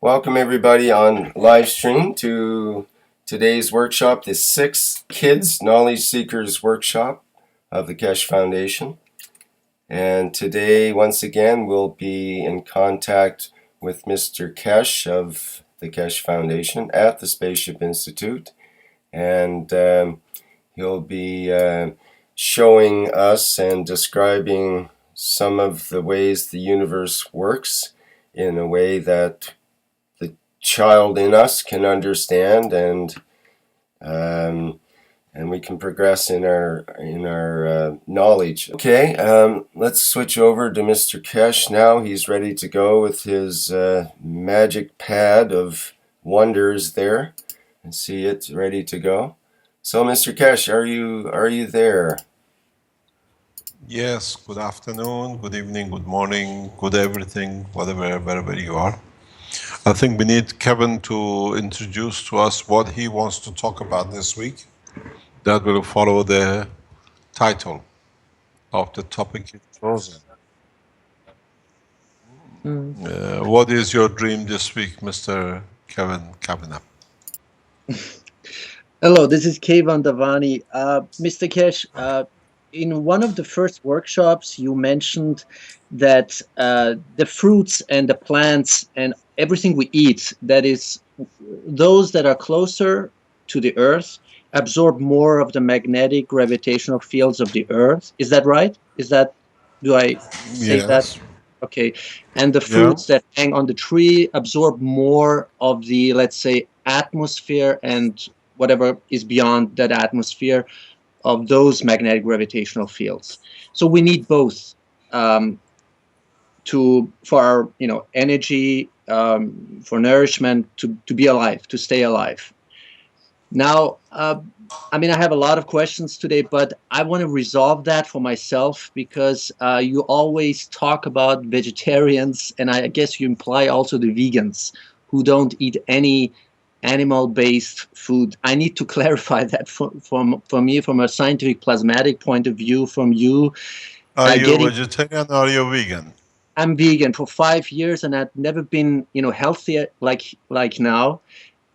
Welcome everybody on live stream to today's workshop, the 6 Kids Knowledge Seekers Workshop of the Keshe Foundation. And today, once again, we'll be in contact with Mr. Keshe of the Keshe Foundation at the Spaceship Institute. And he'll be showing us and describing some of the ways the universe works in a way that child in us can understand, and we can progress in our knowledge. Okay, let's switch over to Mr. Keshe now. He's ready to go with his magic pad of wonders there. I see it ready to go. So, Mr. Keshe, are you there? Yes, good afternoon, good evening, good morning, good everything, whatever, wherever you are. I think we need Kevin to introduce to us what he wants to talk about this week. That will follow the title of the topic he's chosen. What is your dream this week, Mr. Kevin Kavanagh? Hello, this is Kevan Davani. Mr. Keshe, in one of the first workshops, you mentioned that the fruits and the plants and everything we eat, that is, those that are closer to the Earth, absorb more of the magnetic gravitational fields of the Earth. Is that right? Do I say that? Okay. And the fruits that hang on the tree absorb more of the, let's say, atmosphere and whatever is beyond that atmosphere of those magnetic gravitational fields. So we need both for our energy, for nourishment, to be alive, to stay alive. Now, I have a lot of questions today, but I want to resolve that for myself, because you always talk about vegetarians, and I guess you imply also the vegans who don't eat any animal-based food. I need to clarify that for me, from a scientific plasmatic point of view, from you. Are you vegetarian or are you vegan? I'm vegan for 5 years, and I've never been, healthy like now.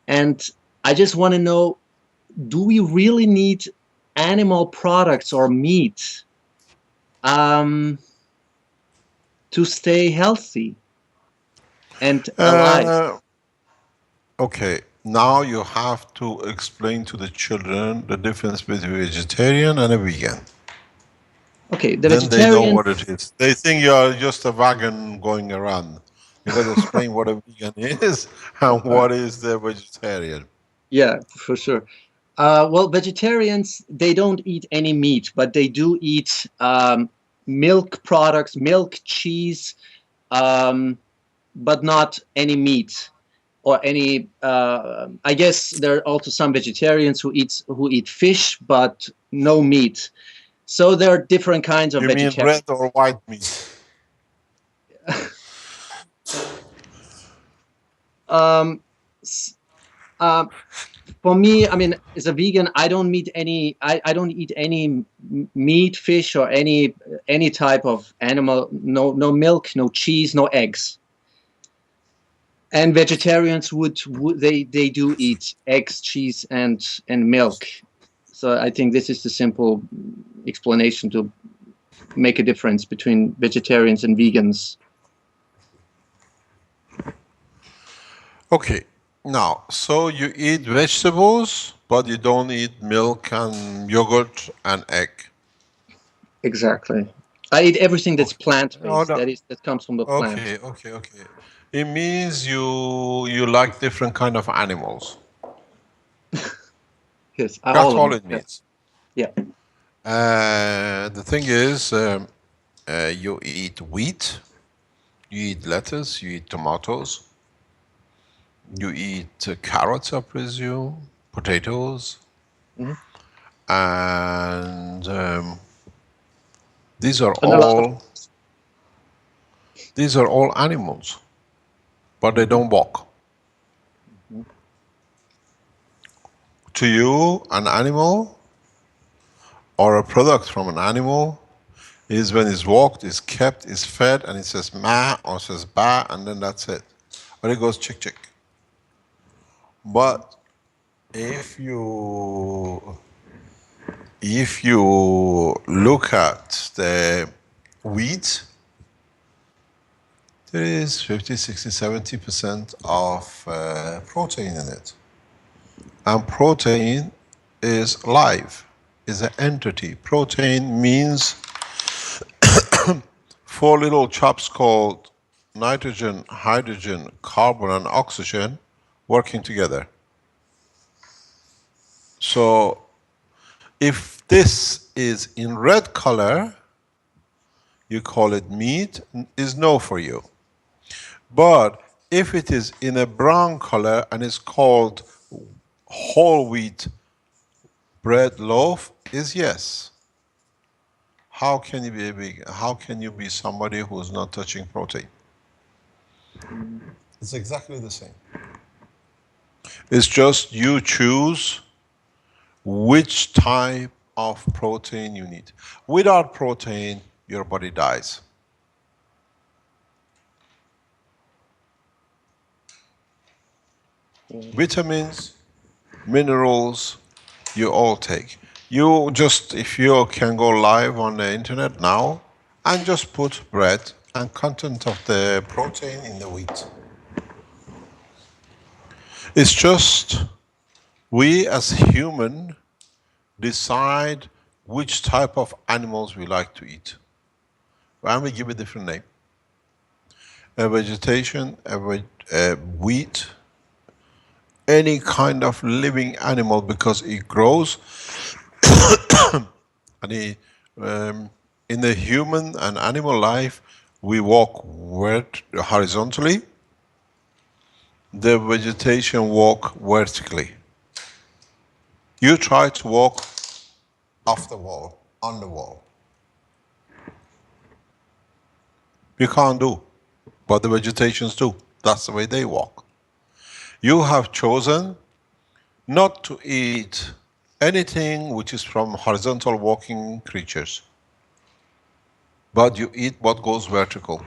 And I just want to know, do we really need animal products or meat to stay healthy and alive? Okay, now you have to explain to the children the difference between a vegetarian and a vegan. Okay, then they know what it is. They think you are just a wagon going around. You got to explain what a vegan is and what is the vegetarian. Yeah, for sure. Well, vegetarians, they don't eat any meat, but they do eat milk products, milk, cheese, but not any meat or any. I guess there are also some vegetarians who eat fish, but no meat. So there are different kinds of vegetarians. You mean red or white meat? For me, as a vegan, I don't eat any. I don't eat any meat, fish, or any type of animal. No milk, no cheese, no eggs. And vegetarians they do eat eggs, cheese, and milk. So I think this is the simple explanation to make a difference between vegetarians and vegans. Okay. Now, so you eat vegetables, but you don't eat milk and yogurt and egg. Exactly. I eat everything that's plant-based. That comes from the plant. Okay. It means you like different kind of animals. Yes, that's all it means. Yeah. The thing is, you eat wheat, you eat lettuce, you eat tomatoes, you eat carrots, I presume, potatoes, and these are all animals, but they don't walk. To you, an animal or a product from an animal is when it's walked, is kept, is fed, and it says ma or says ba, and then that's it. But it goes chick chick. But if you look at the wheat, there is 50, 60, 70% of protein in it. And protein is live, is an entity. Protein means four little chops called nitrogen, hydrogen, carbon, and oxygen working together. So if this is in red color, you call it meat, is no for you. But if it is in a brown color and is called whole wheat bread loaf, is yes. How can you be a vegan? How can you be somebody who is not touching protein? It's exactly the same. It's just you choose which type of protein you need. Without protein, your body dies. Vitamins, minerals, you all take. You just, if you can go live on the internet now and just put bread and content of the protein in the wheat. It's just we as human decide which type of animals we like to eat. And we give a different name. A vegetation, a wheat, any kind of living animal, because it grows and in the human and animal life, we walk horizontally, the vegetation walk vertically. You try to walk off the wall, on the wall. You can't do, but the vegetations do. That's the way they walk. You have chosen not to eat anything which is from horizontal walking creatures, but you eat what goes vertical.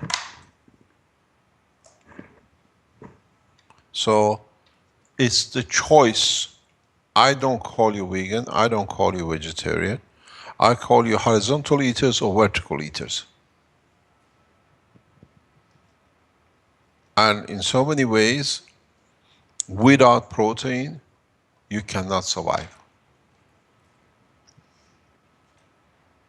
So it's the choice. I don't call you vegan, I don't call you vegetarian. I call you horizontal eaters or vertical eaters. And in so many ways, without protein, you cannot survive.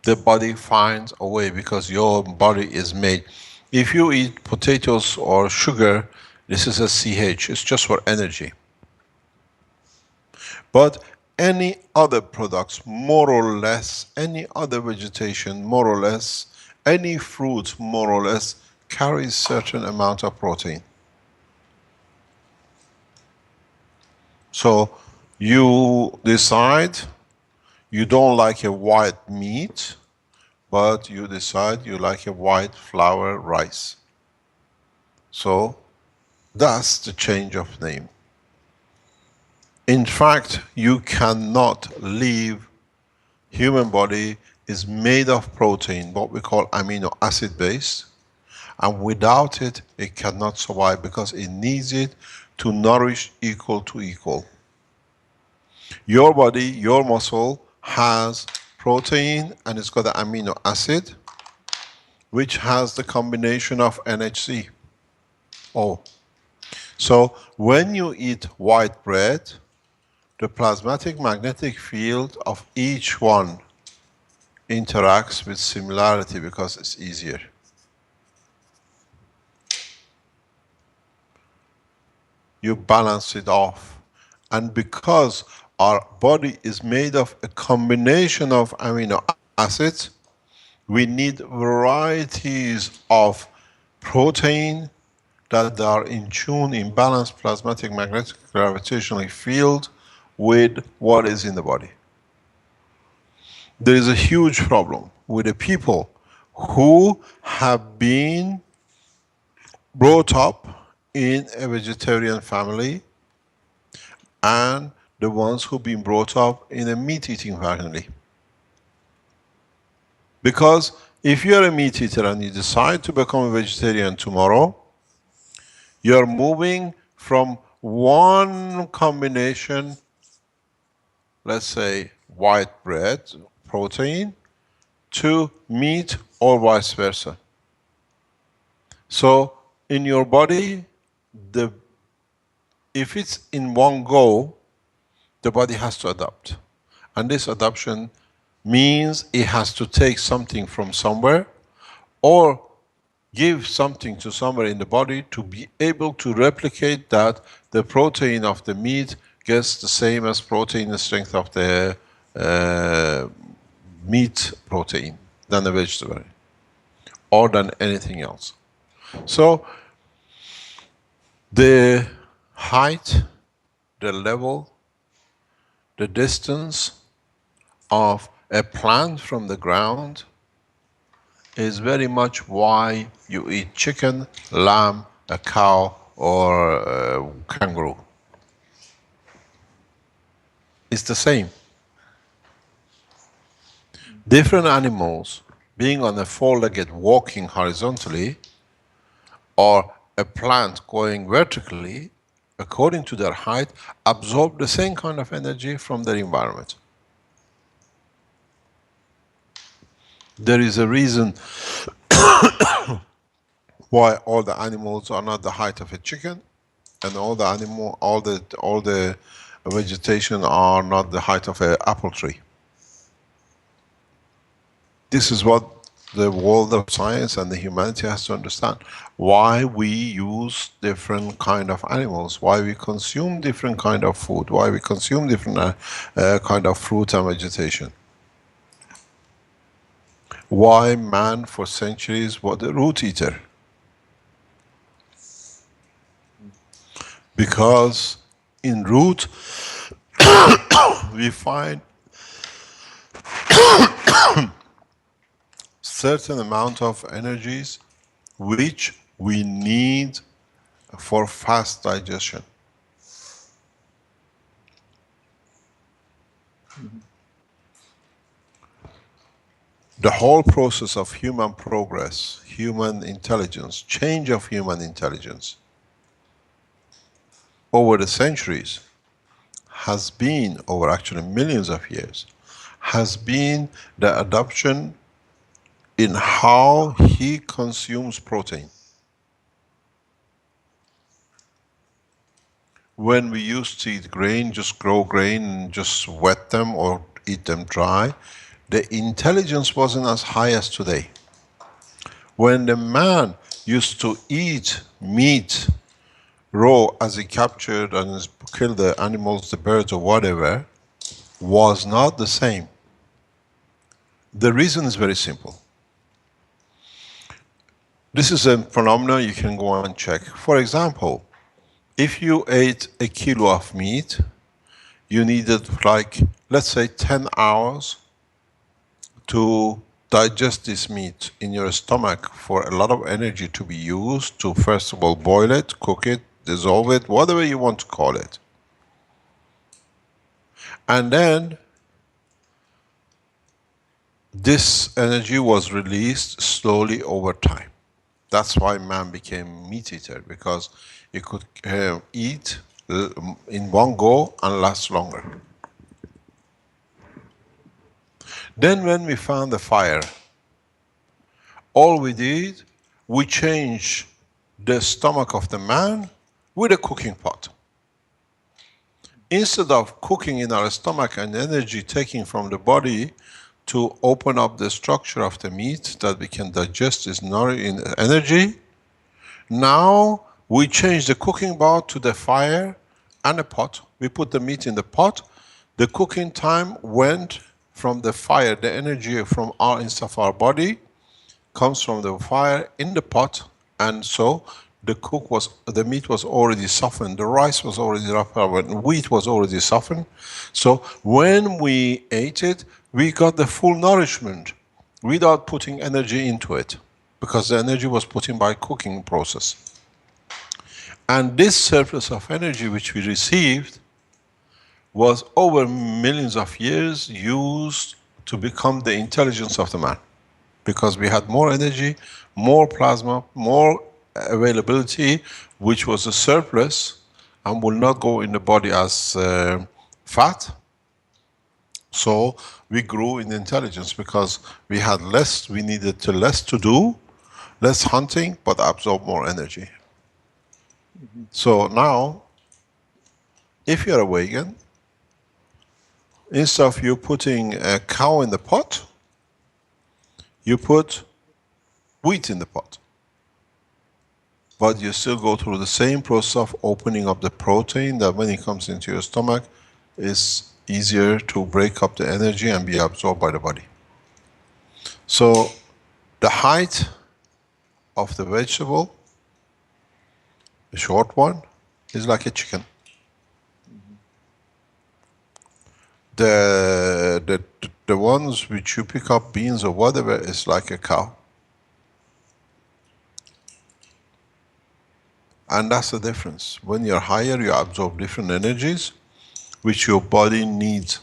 The body finds a way because your body is made. If you eat potatoes or sugar, this is a CH, it's just for energy. But any other products, more or less, any other vegetation, more or less, any fruit, more or less, carries certain amount of protein. So you decide you don't like a white meat, but you decide you like a white flour rice. So that's the change of name. In fact, you cannot live. Human body is made of protein, what we call amino acid base, and without it, it cannot survive because it needs it to nourish equal to equal. Your body, your muscle has protein and it's got the amino acid, which has the combination of NHC. Oh. So when you eat white bread, the plasmatic magnetic field of each one interacts with similarity because it's easier. You balance it off. And because our body is made of a combination of amino acids, we need varieties of protein that are in tune, in balanced plasmatic magnetic gravitational field with what is in the body. There is a huge problem with the people who have been brought up in a vegetarian family and the ones who've been brought up in a meat-eating family. Because if you're a meat eater and you decide to become a vegetarian tomorrow, You're moving from one combination, let's say white bread, protein, to meat or vice versa. So in your body, if it's in one go, the body has to adapt. And this adaptation means it has to take something from somewhere or give something to somewhere in the body to be able to replicate that the protein of the meat gets the same as protein strength of the meat protein than the vegetable or than anything else. So the height, the level, the distance of a plant from the ground is very much why you eat chicken, lamb, a cow, or a kangaroo. It's the same. Different animals being on a four-legged walking horizontally or a plant going vertically, according to their height, absorb the same kind of energy from their environment. There is a reason why all the animals are not the height of a chicken, and all the vegetation are not the height of an apple tree. This is what the world of science and the humanity has to understand. Why we use different kind of animals, why we consume different kind of food, why we consume different kind of fruit and vegetation. Why man for centuries was a root eater? Because in root we find certain amount of energies which we need for fast digestion. The whole process of human progress, human intelligence, change of human intelligence over the centuries has been, over actually millions of years, has been the adoption in how he consumes protein. When we used to eat grain, just grow grain and just wet them or eat them dry, the intelligence wasn't as high as today. When the man used to eat meat raw as he captured and killed the animals, the birds or whatever, was not the same. The reason is very simple. This is a phenomenon you can go and check. For example, if you ate a kilo of meat, you needed like, let's say 10 hours to digest this meat in your stomach for a lot of energy to be used to first of all boil it, cook it, dissolve it, whatever you want to call it. And then this energy was released slowly over time. That's why man became meat eater, because he could eat in one go and last longer. Then when we found the fire, all we did, we changed the stomach of the man with a cooking pot. Instead of cooking in our stomach and energy taking from the body to open up the structure of the meat that we can digest this energy, now we change the cooking pot to the fire and a pot. We put the meat in the pot. The cooking time went from the fire, the energy from inside of our body comes from the fire in the pot, and so the meat was already softened, the rice was already softened, wheat was already softened. So when we ate it, we got the full nourishment without putting energy into it, because the energy was put in by cooking process. And this surplus of energy which we received was over millions of years used to become the intelligence of the man. Because we had more energy, more plasma, more availability, which was a surplus and will not go in the body as fat. So we grew in intelligence because we had less, we needed to less to do, less hunting, but absorb more energy. So now, if you're a vegan, instead of you putting a cow in the pot, you put wheat in the pot. But you still go through the same process of opening up the protein that when it comes into your stomach is easier to break up the energy and be absorbed by the body. So the height of the vegetable, the short one, is like a chicken. The ones which you pick up, beans or whatever, is like a cow. And that's the difference. When you're higher, you absorb different energies which your body needs.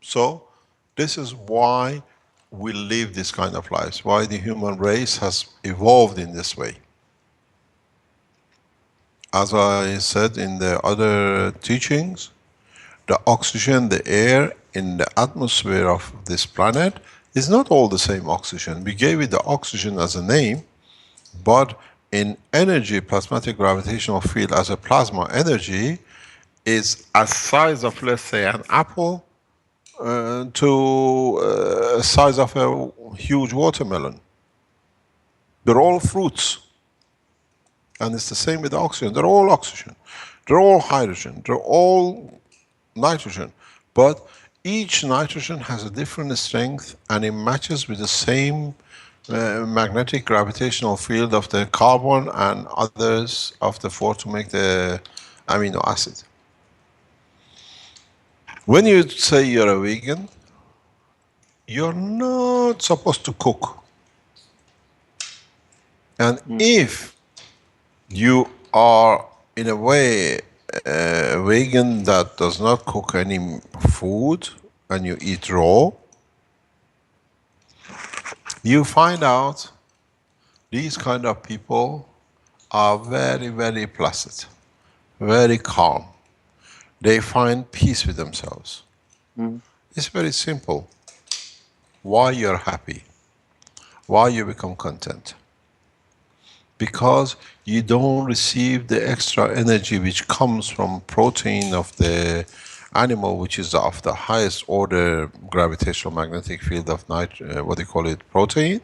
So this is why we live this kind of lives, why the human race has evolved in this way. As I said in the other teachings, the oxygen, the air in the atmosphere of this planet is not all the same oxygen. We gave it the oxygen as a name, but in energy, plasmatic gravitational field as a plasma energy is a size of, let's say, an apple to a size of a huge watermelon. They're all fruits. And it's the same with the oxygen. They're all oxygen. They're all hydrogen. They're all nitrogen. But each nitrogen has a different strength and it matches with the same magnetic gravitational field of the carbon and others of the four to make the amino acid. When you say you're a vegan, you're not supposed to cook. And if you are, in a way, a vegan that does not cook any food and you eat raw, you find out these kind of people are very, very placid, very calm. They find peace with themselves. It's very simple. Why you're happy? Why you become content? Because you don't receive the extra energy which comes from protein of the animal, which is of the highest order gravitational magnetic field of what do you call it, protein.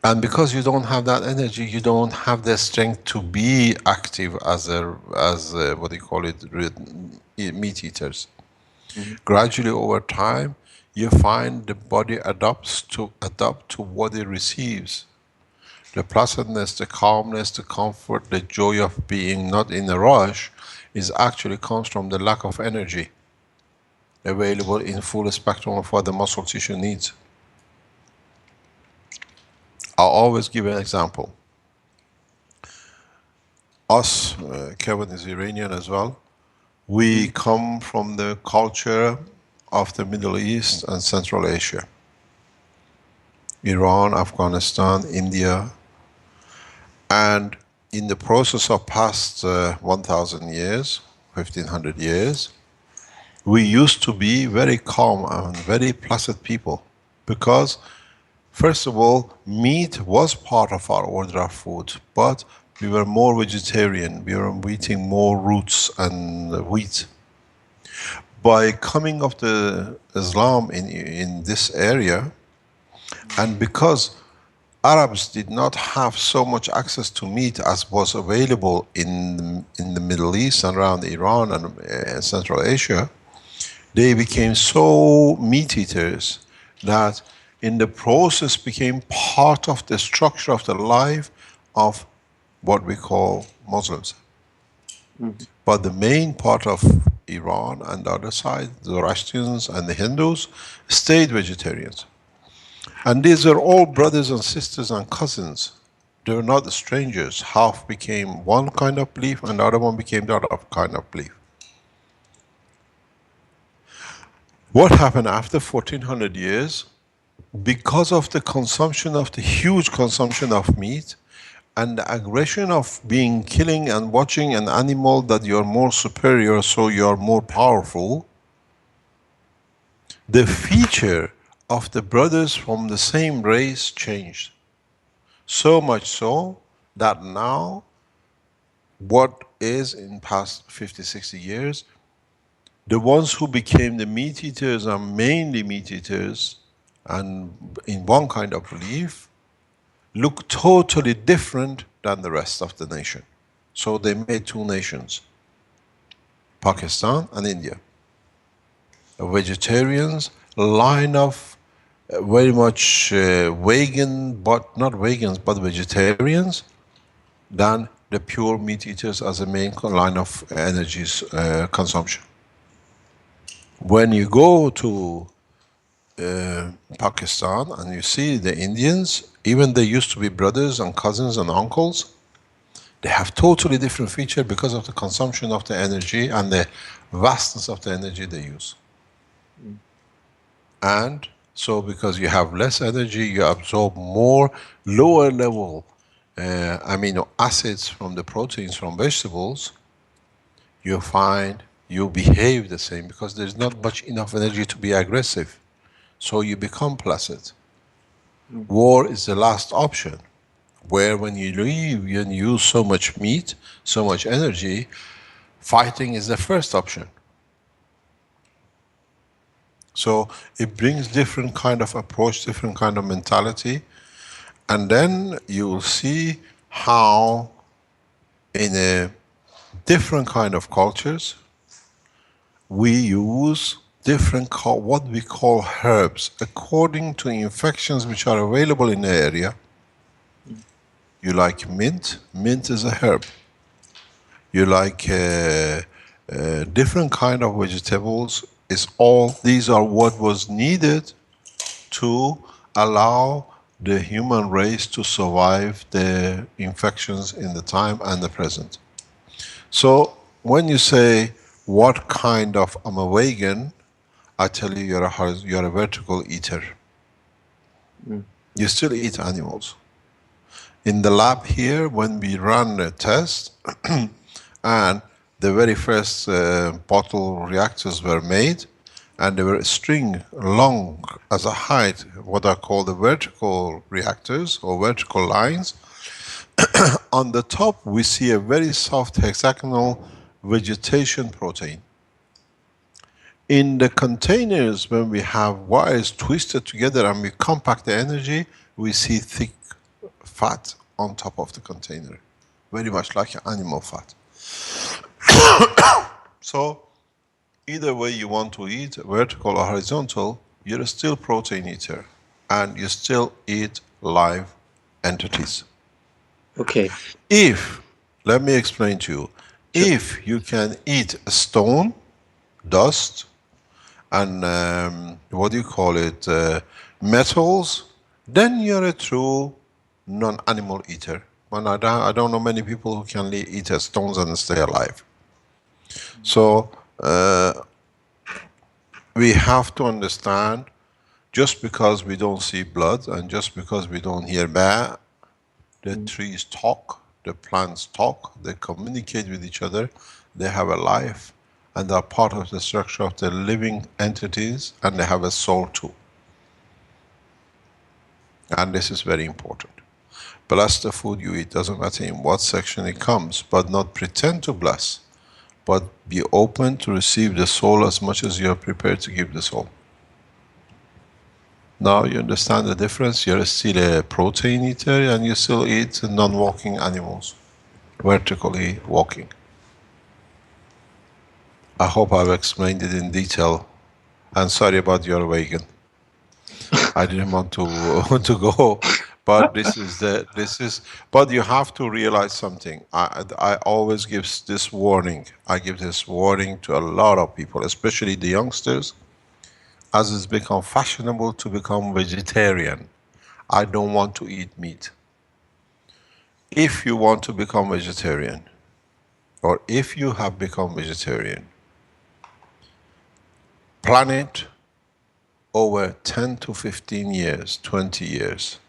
And because you don't have that energy, you don't have the strength to be active as what do you call it, meat eaters. Gradually over time, you find the body adapts to what it receives. The pleasantness, the calmness, the comfort, the joy of being not in a rush is actually comes from the lack of energy available in full spectrum of what the muscle tissue needs. I'll always give an example. Us, Kevin is Iranian as well, we come from the culture of the Middle East and Central Asia. Iran, Afghanistan, India, and in the process of past 1,000 years, 1,500 years, we used to be very calm and very placid people because, first of all, meat was part of our order of food, but we were more vegetarian, we were eating more roots and wheat. By coming of the Islam in this area, and because Arabs did not have so much access to meat as was available in the Middle East and around Iran and Central Asia, they became so meat eaters that in the process became part of the structure of the life of what we call Muslims. But the main part of Iran and the other side, the Zoroastrians and the Hindus, stayed vegetarians. And these are all brothers and sisters and cousins. They were not strangers. Half became one kind of belief and the other one became the other kind of belief. What happened after 1400 years? because of the consumption of the huge consumption of meat and the aggression of being killing and watching an animal that you're more superior, so you're more powerful, the feature of the brothers from the same race changed. So much so that now what is in past 50, 60 years, the ones who became the meat eaters are mainly meat eaters and in one kind of belief, look totally different than the rest of the nation. So they made two nations, Pakistan and India. Vegetarians, line of very much vegan, but not vegans, but vegetarians, than the pure meat eaters as a main line of energy consumption. When you go to Pakistan and you see the Indians, even they used to be brothers and cousins and uncles, they have totally different feature because of the consumption of the energy and the vastness of the energy they use. And so because you have less energy, you absorb more lower level amino acids from the proteins from vegetables, you find you behave the same because there's not much enough energy to be aggressive. So you become placid. War is the last option, where when you leave and use so much meat, so much energy, fighting is the first option. So it brings different kind of approach, different kind of mentality, and then you will see how in a different kind of cultures we use different what we call herbs according to infections which are available in the area. You like mint? Mint is a herb. You like different kind of vegetables. These are what was needed to allow the human race to survive the infections in the time and the present. So when you say what kind of I'm a vegan, I tell you you're a vertical eater. You still eat animals. In the lab here, when we run a test, and the very first bottle reactors were made, and they were string long as a height, what are called the vertical reactors or vertical lines. On the top, we see a very soft hexagonal vegetation protein. In the containers, when we have wires twisted together and we compact the energy, we see thick fat on top of the container, very much like animal fat. So either way you want to eat, vertical or horizontal, you're still protein eater and you still eat live entities. Okay. Let me explain to you, Sure. if you can eat a stone, dust, and what do you call it, metals, then you're a true non-animal eater. And I don't know many people who can eat stones and stay alive. So we have to understand, just because we don't see blood and just because we don't hear bah, the trees talk, the plants talk, they communicate with each other, they have a life, and they're part of the structure of the living entities, and they have a soul too. And this is very important. Bless the food you eat, doesn't matter in what section it comes, but not pretend to bless, but be open to receive the soul as much as you are prepared to give the soul. Now you understand the difference? You're still a protein eater and you still eat non-walking animals, vertically walking. I hope I've explained it in detail, and sorry about your vegan. I didn't want to go, but but you have to realize something. I always give this warning. I give this warning to a lot of people, especially the youngsters, as it's become fashionable to become vegetarian. I don't want to eat meat. If you want to become vegetarian, or if you have become vegetarian, plan it over 10 to 15 years, 20 years.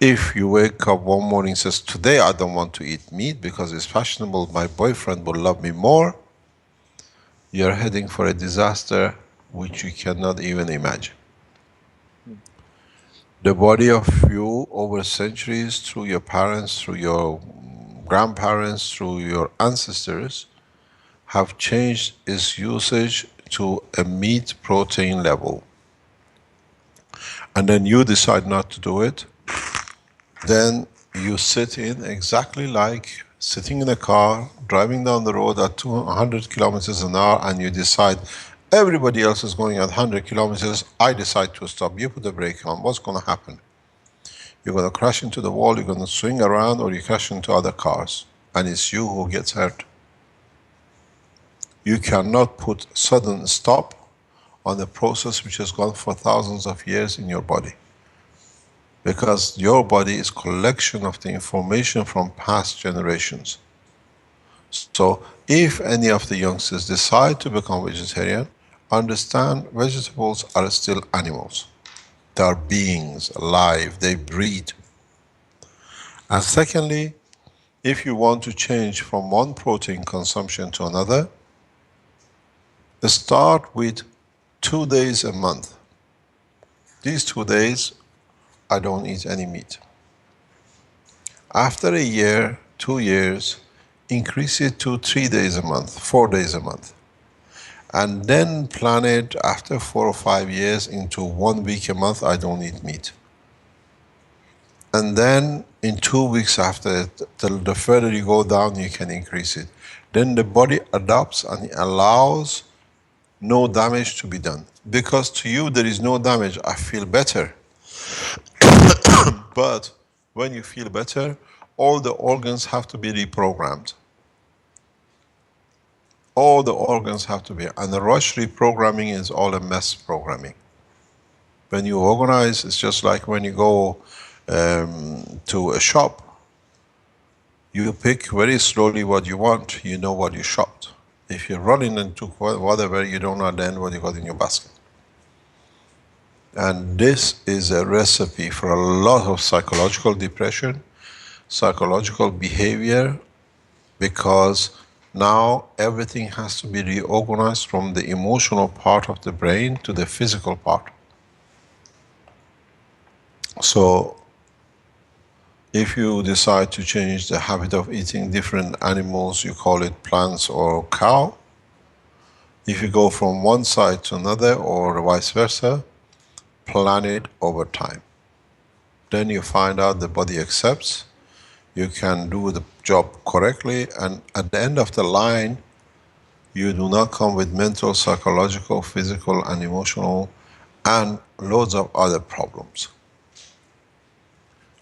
If you wake up one morning and says, today I don't want to eat meat because it's fashionable, my boyfriend will love me more, you're heading for a disaster which you cannot even imagine. The body of you over centuries, through your parents, through your grandparents, through your ancestors, have changed its usage to a meat protein level. And then you decide not to do it, then you sit in exactly like sitting in a car, driving down the road at 200 kilometers an hour, and you decide everybody else is going at 100 kilometers, I decide to stop. You put the brake on, what's going to happen? You're going to crash into the wall, you're going to swing around, or you crash into other cars, and it's you who gets hurt. You cannot put sudden stop on a process which has gone for thousands of years in your body. Because your body is collection of the information from past generations. So if any of the youngsters decide to become vegetarian, understand vegetables are still animals. They are beings, alive, they breathe. And secondly, if you want to change from one protein consumption to another, start with 2 days a month. These 2 days, I don't eat any meat. After a year, 2 years, increase it to 3 days a month, 4 days a month. And then plan it after 4 or 5 years into 1 week a month, I don't eat meat. And then in 2 weeks after, the further you go down, you can increase it. Then the body adapts and it allows no damage to be done. Because to you there is no damage, I feel better. But when you feel better, all the organs have to be reprogrammed. All the organs have to be, and the rush reprogramming is all a mess programming. When you organize, it's just like when you go to a shop. You pick very slowly what you want, you know what you shopped. If you're running and took whatever, you don't know then what you got in your basket. And this is a recipe for a lot of psychological depression, psychological behavior, because now everything has to be reorganized from the emotional part of the brain to the physical part. So if you decide to change the habit of eating different animals, you call it plants or cow, if you go from one side to another or vice versa, plan it over time. Then you find out the body accepts, you can do the job correctly, and at the end of the line, you do not come with mental, psychological, physical, and emotional, and loads of other problems.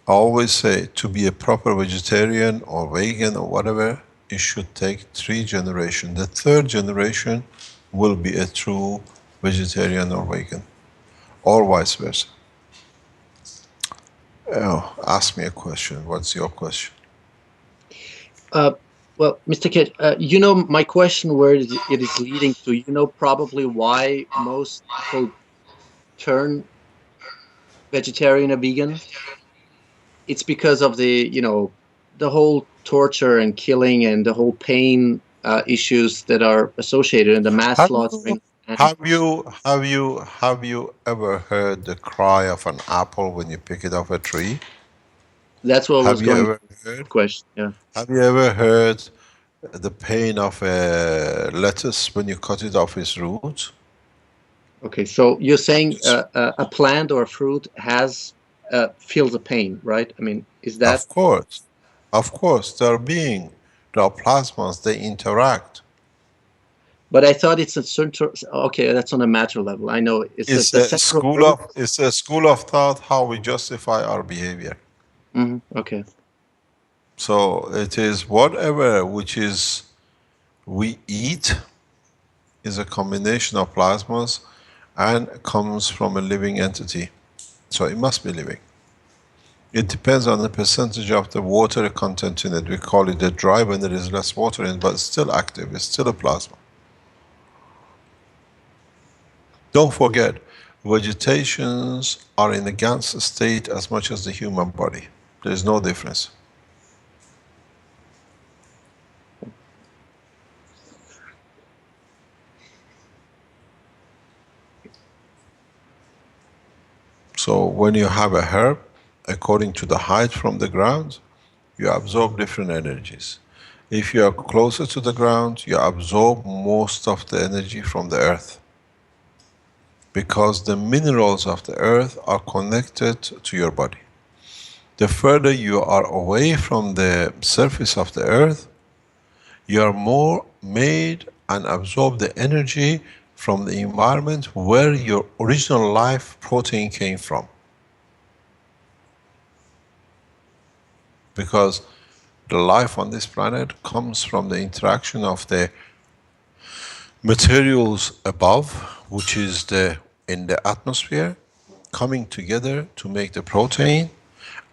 I always say, to be a proper vegetarian or vegan or whatever, it should take 3 generations. The 3rd generation will be a true vegetarian or vegan, or vice versa. Oh, ask me a question. What's your question? Well, Mr. Keshe, you know, my question where it is leading to, you know, probably why most people turn vegetarian or vegan. It's because of the, you know, the whole torture and killing and the whole pain issues that are associated in the mass Have you, slaughtering. And have you ever heard the cry of an apple when you pick it off a tree? that's what was Have you going ever to heard? the question. Yeah. Have you ever heard the pain of a lettuce when you cut it off its roots? Okay, so you're saying a plant or a fruit has feels the pain, right? I mean, is that? Of course, they're being, they are plasmas, they interact. But I thought it's a certain. Okay, that's on a matter level. I know it's It's the a central school nervous. of, it's a school of thought how we justify our behavior. Okay. So it is whatever which is we eat is a combination of plasmas and comes from a living entity. So it must be living. It depends on the percentage of the water content in it. We call it a dry when there is less water in it, but it's still active, it's still a plasma. Don't forget, vegetations are in a GANS state as much as the human body. There is no difference. So when you have a herb, according to the height from the ground, you absorb different energies. If you are closer to the ground, you absorb most of the energy from the earth, because the minerals of the earth are connected to your body. The further you are away from the surface of the earth, you are more made and absorb the energy from the environment where your original life protein came from. Because the life on this planet comes from the interaction of the materials above, which is in the atmosphere, coming together to make the protein,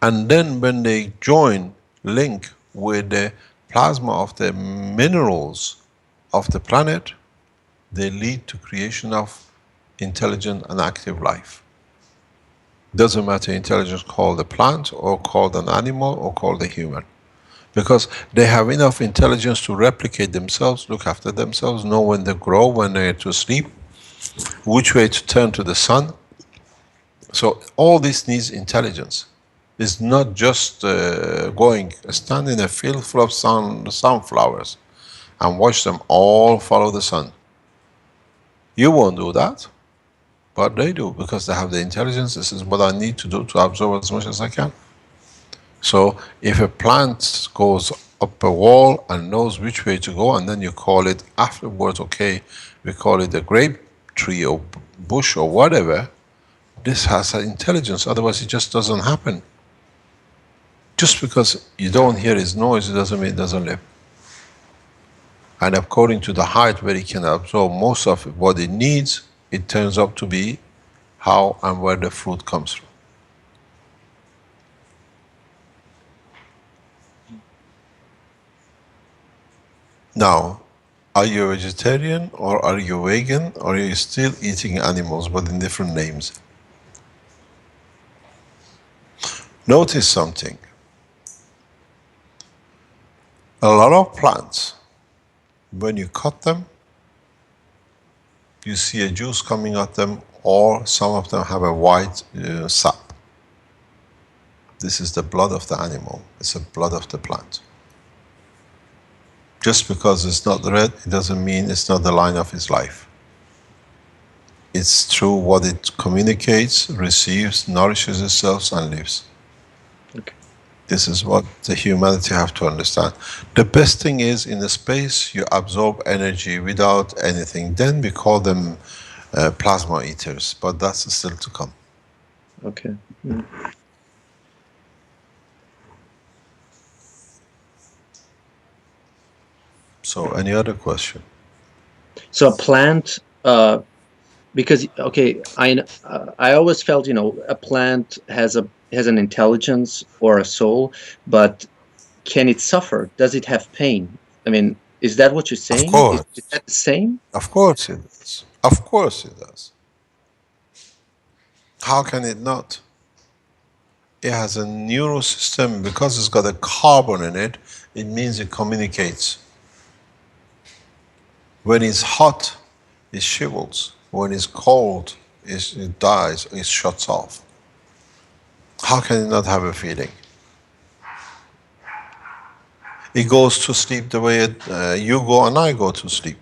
and then when they join, link with the plasma of the minerals of the planet, they lead to creation of intelligent and active life. Doesn't matter intelligence called a plant or called an animal or called a human, because they have enough intelligence to replicate themselves, look after themselves, know when they grow, when they're to sleep, which way to turn to the sun. So all this needs intelligence. It's not just stand in a field full of sunflowers and watch them all follow the sun. You won't do that, but they do, because they have the intelligence. This is what I need to do to absorb as much as I can. So if a plant goes up a wall and knows which way to go, and then you call it afterwards, okay, we call it a grape tree or bush or whatever, this has an intelligence, otherwise it just doesn't happen. Just because you don't hear its noise, it doesn't mean it doesn't live. And according to the height where it can absorb most of what it needs, it turns out to be how and where the fruit comes from. Now, are you a vegetarian or are you vegan, or are you still eating animals but in different names? Notice something. A lot of plants, when you cut them, you see a juice coming at them, or some of them have a white sap. This is the blood of the animal. It's the blood of the plant. Just because it's not red, it doesn't mean it's not the line of its life. It's through what it communicates, receives, nourishes itself, and lives. Okay. This is what the humanity have to understand. The best thing is, in the space, you absorb energy without anything. Then we call them plasma eaters, but that's still to come. Okay. Mm. So, any other question? So a plant, because okay, I always felt, a plant has an intelligence or a soul, but can it suffer? Does it have pain? I mean, is that what you're Of saying? course. Is that the same? Of course it does. Of course it does. How can it not? It has a neural system. Because it's got a carbon in it, it means it communicates. When it's hot, it shivers. When it's cold, it dies, it shuts off. How can it not have a feeling? It goes to sleep the way you go and I go to sleep.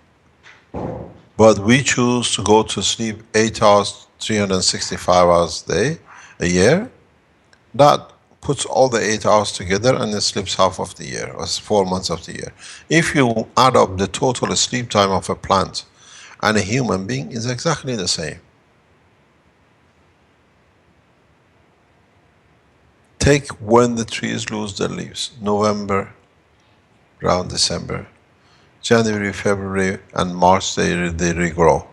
But we choose to go to sleep 8 hours, 365 hours a year. That puts all the 8 hours together and it sleeps half of the year, or 4 months of the year. If you add up the total sleep time of a plant and a human being, is exactly the same. Take when the trees lose their leaves, November, around December. January, February, and March, they regrow.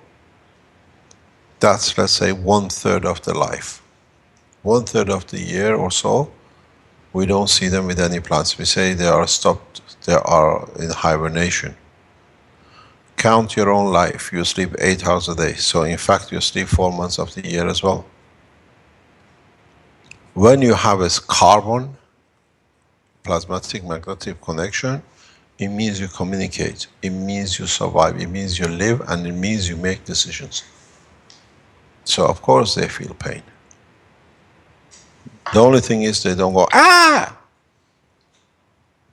That's, let's say, 1/3 of the life. 1/3 of the year or so, we don't see them with any plants. We say they are stopped, they are in hibernation. Count your own life. You sleep 8 hours a day. So in fact, you sleep 4 months of the year as well. When you have a carbon, plasmatic magnetic connection, it means you communicate. It means you survive. It means you live, and it means you make decisions. So of course they feel pain. The only thing is they don't go, ah!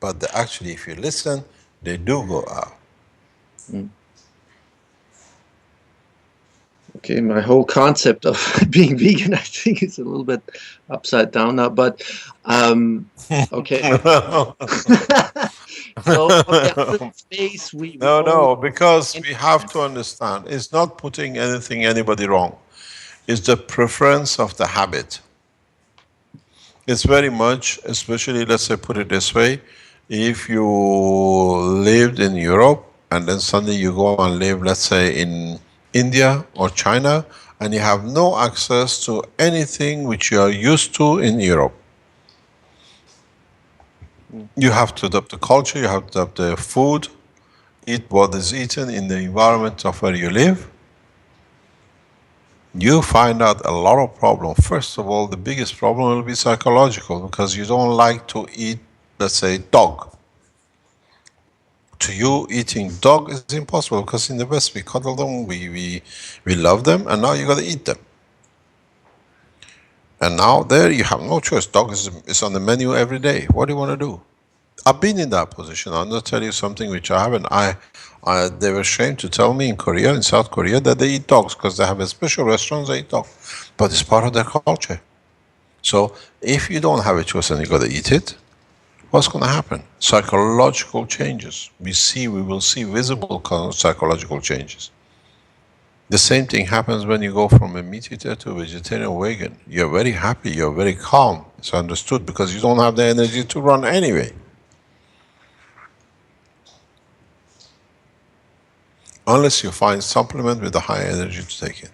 But actually, if you listen, they do go, ah. Mm. Okay, my whole concept of being vegan, I think, is a little bit upside down now. But okay. So okay, out in space, we No, all. no, because we have to understand, it's not putting anybody wrong. It's the preference of the habit. It's very much, especially, let's say, put it this way, if you lived in Europe and then suddenly you go and live, let's say, in India or China, and you have no access to anything which you are used to in Europe. You have to adopt the culture, you have to adopt the food, eat what is eaten in the environment of where you live. You find out a lot of problems. First of all, the biggest problem will be psychological, because you don't like to eat, let's say, dog. To you, eating dog is impossible, because in the West we cuddle them, we love them, and now you got to eat them. And now there you have no choice. Dog is on the menu every day. What do you want to do? I've been in that position. I'm going to tell you something which I haven't. They were ashamed to tell me in Korea, in South Korea, that they eat dogs because they have a special restaurant, they eat dog. But it's part of their culture. So if you don't have a choice and you got to eat it, what's going to happen? Psychological changes. We will see visible psychological changes. The same thing happens when you go from a meat eater to a vegetarian or vegan. You're very happy, you're very calm. It's understood, because you don't have the energy to run anyway. Unless you find supplement with a high energy to take it.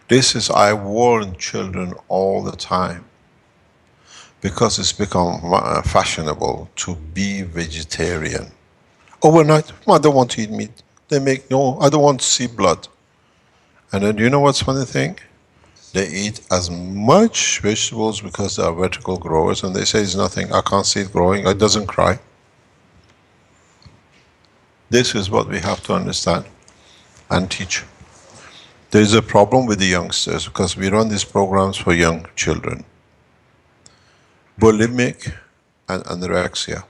This is, I warn children all the time, because it's become fashionable to be vegetarian. Overnight, I don't want to eat meat. I don't want to see blood. And then, do you know what's funny thing? They eat as much vegetables because they are vertical growers, and they say it's nothing, I can't see it growing, it doesn't cry. This is what we have to understand and teach. There is a problem with the youngsters, because we run these programs for young children. Bulimic and anorexia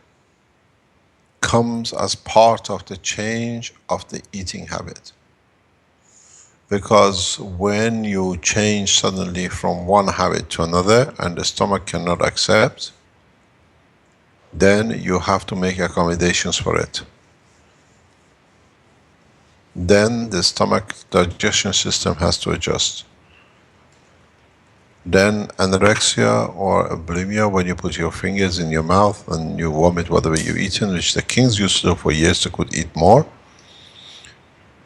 comes as part of the change of the eating habit. Because when you change suddenly from one habit to another and the stomach cannot accept, then you have to make accommodations for it. Then the stomach digestion system has to adjust. Then anorexia or bulimia, when you put your fingers in your mouth and you vomit whatever you've eaten, which the kings used to do for years, they could eat more.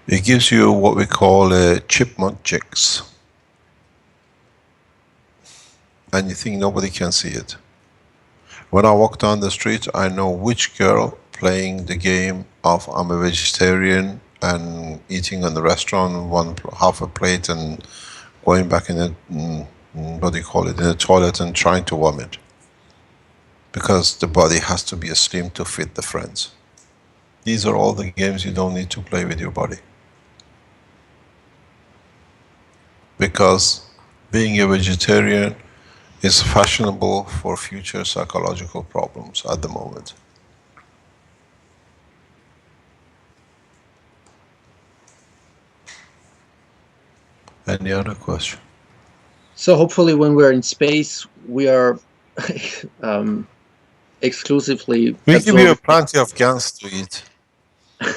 It gives you what we call chipmunk jigs. And you think nobody can see it. When I walk down the street, I know which girl playing the game of I'm a vegetarian and eating in the restaurant half a plate and going back in the, in the toilet and trying to vomit. Because the body has to be slim to fit the friends. These are all the games you don't need to play with your body. Because being a vegetarian is fashionable for future psychological problems at the moment. Any other question? So hopefully when we're in space, we are exclusively We give you absorbing. plenty of gans to eat.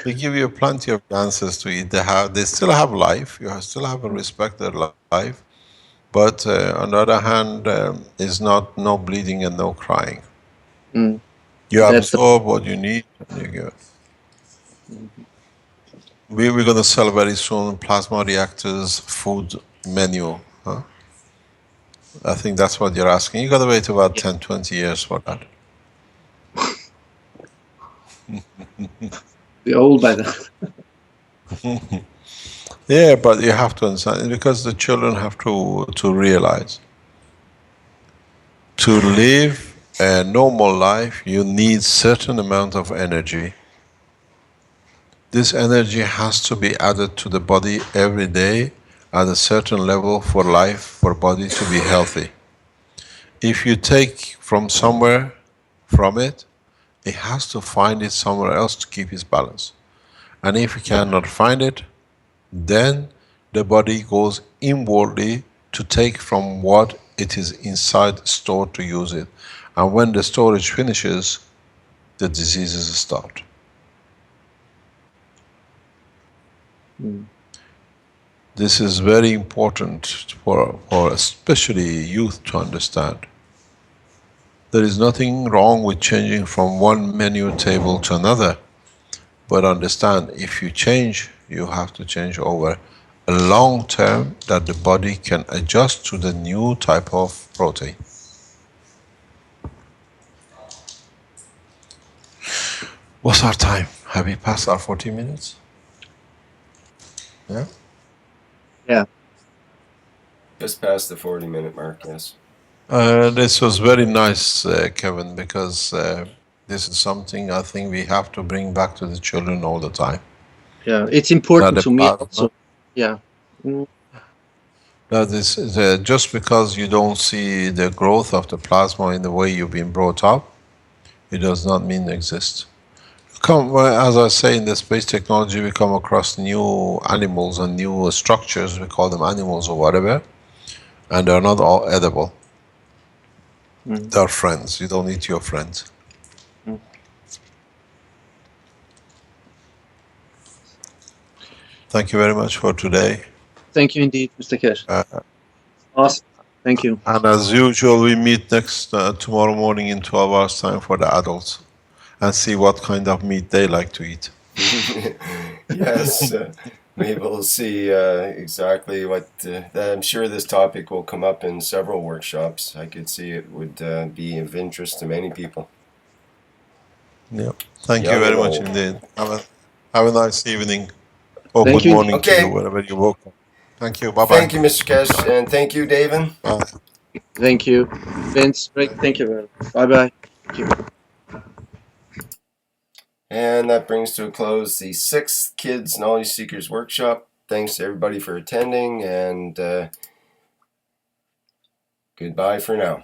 We give you plenty of ganses to eat. They still have life. You still have to respect their life. But on the other hand, it's not no bleeding and no crying. Mm. You absorb what you need and you give. We're going to sell very soon plasma reactors food menu. Huh? I think that's what you're asking. You got to wait about 10, 20 years for that. We're old by then. Yeah, but you have to understand, because the children have to realize, to live a normal life, you need certain amount of energy. This energy has to be added to the body every day at a certain level for life, for body to be healthy. If you take from somewhere from it, it has to find it somewhere else to keep its balance. And if it cannot find it, then the body goes inwardly to take from what it is inside stored to use it. And when the storage finishes, the diseases start. Mm. This is very important for especially youth to understand. There is nothing wrong with changing from one menu table to another, but understand, if you change, you have to change over a long term, that the body can adjust to the new type of protein. What's our time? Have we passed our 40 minutes? Yeah? Yeah. Just past the 40-minute mark, yes. This was very nice, Kevin, because this is something I think we have to bring back to the children all the time. Yeah. It's That important the to me plasma, also. Yeah. Mm. that is, just because you don't see the growth of the plasma in the way you've been brought up, it does not mean it exists. Well, as I say, in the space technology, we come across new animals and new structures. We call them animals or whatever, and they're not all edible. Mm. They're friends. You don't eat your friends. Mm. Thank you very much for today. Thank you indeed, Mr. Kesh. Uh, Awesome. Thank you. and as usual, we meet next tomorrow morning in 12 hours time for the adults, and see what kind of meat they like to eat. Yes, we will see exactly what. I'm sure this topic will come up in several workshops. I could see it would be of interest to many people, Yeah. Thank you young and very much old. indeed. Have a nice evening or Thank good you indeed. morning to you, Okay, wherever you woke up. Thank you. Bye bye. thank you, Mr. Kesh, and thank you, David. Bye. Thank you, Vince. Rick, thank you very much. Bye bye. Thank you. And that brings to a close the 6th Kids Knowledge Seekers Workshop. Thanks to everybody for attending, and goodbye for now.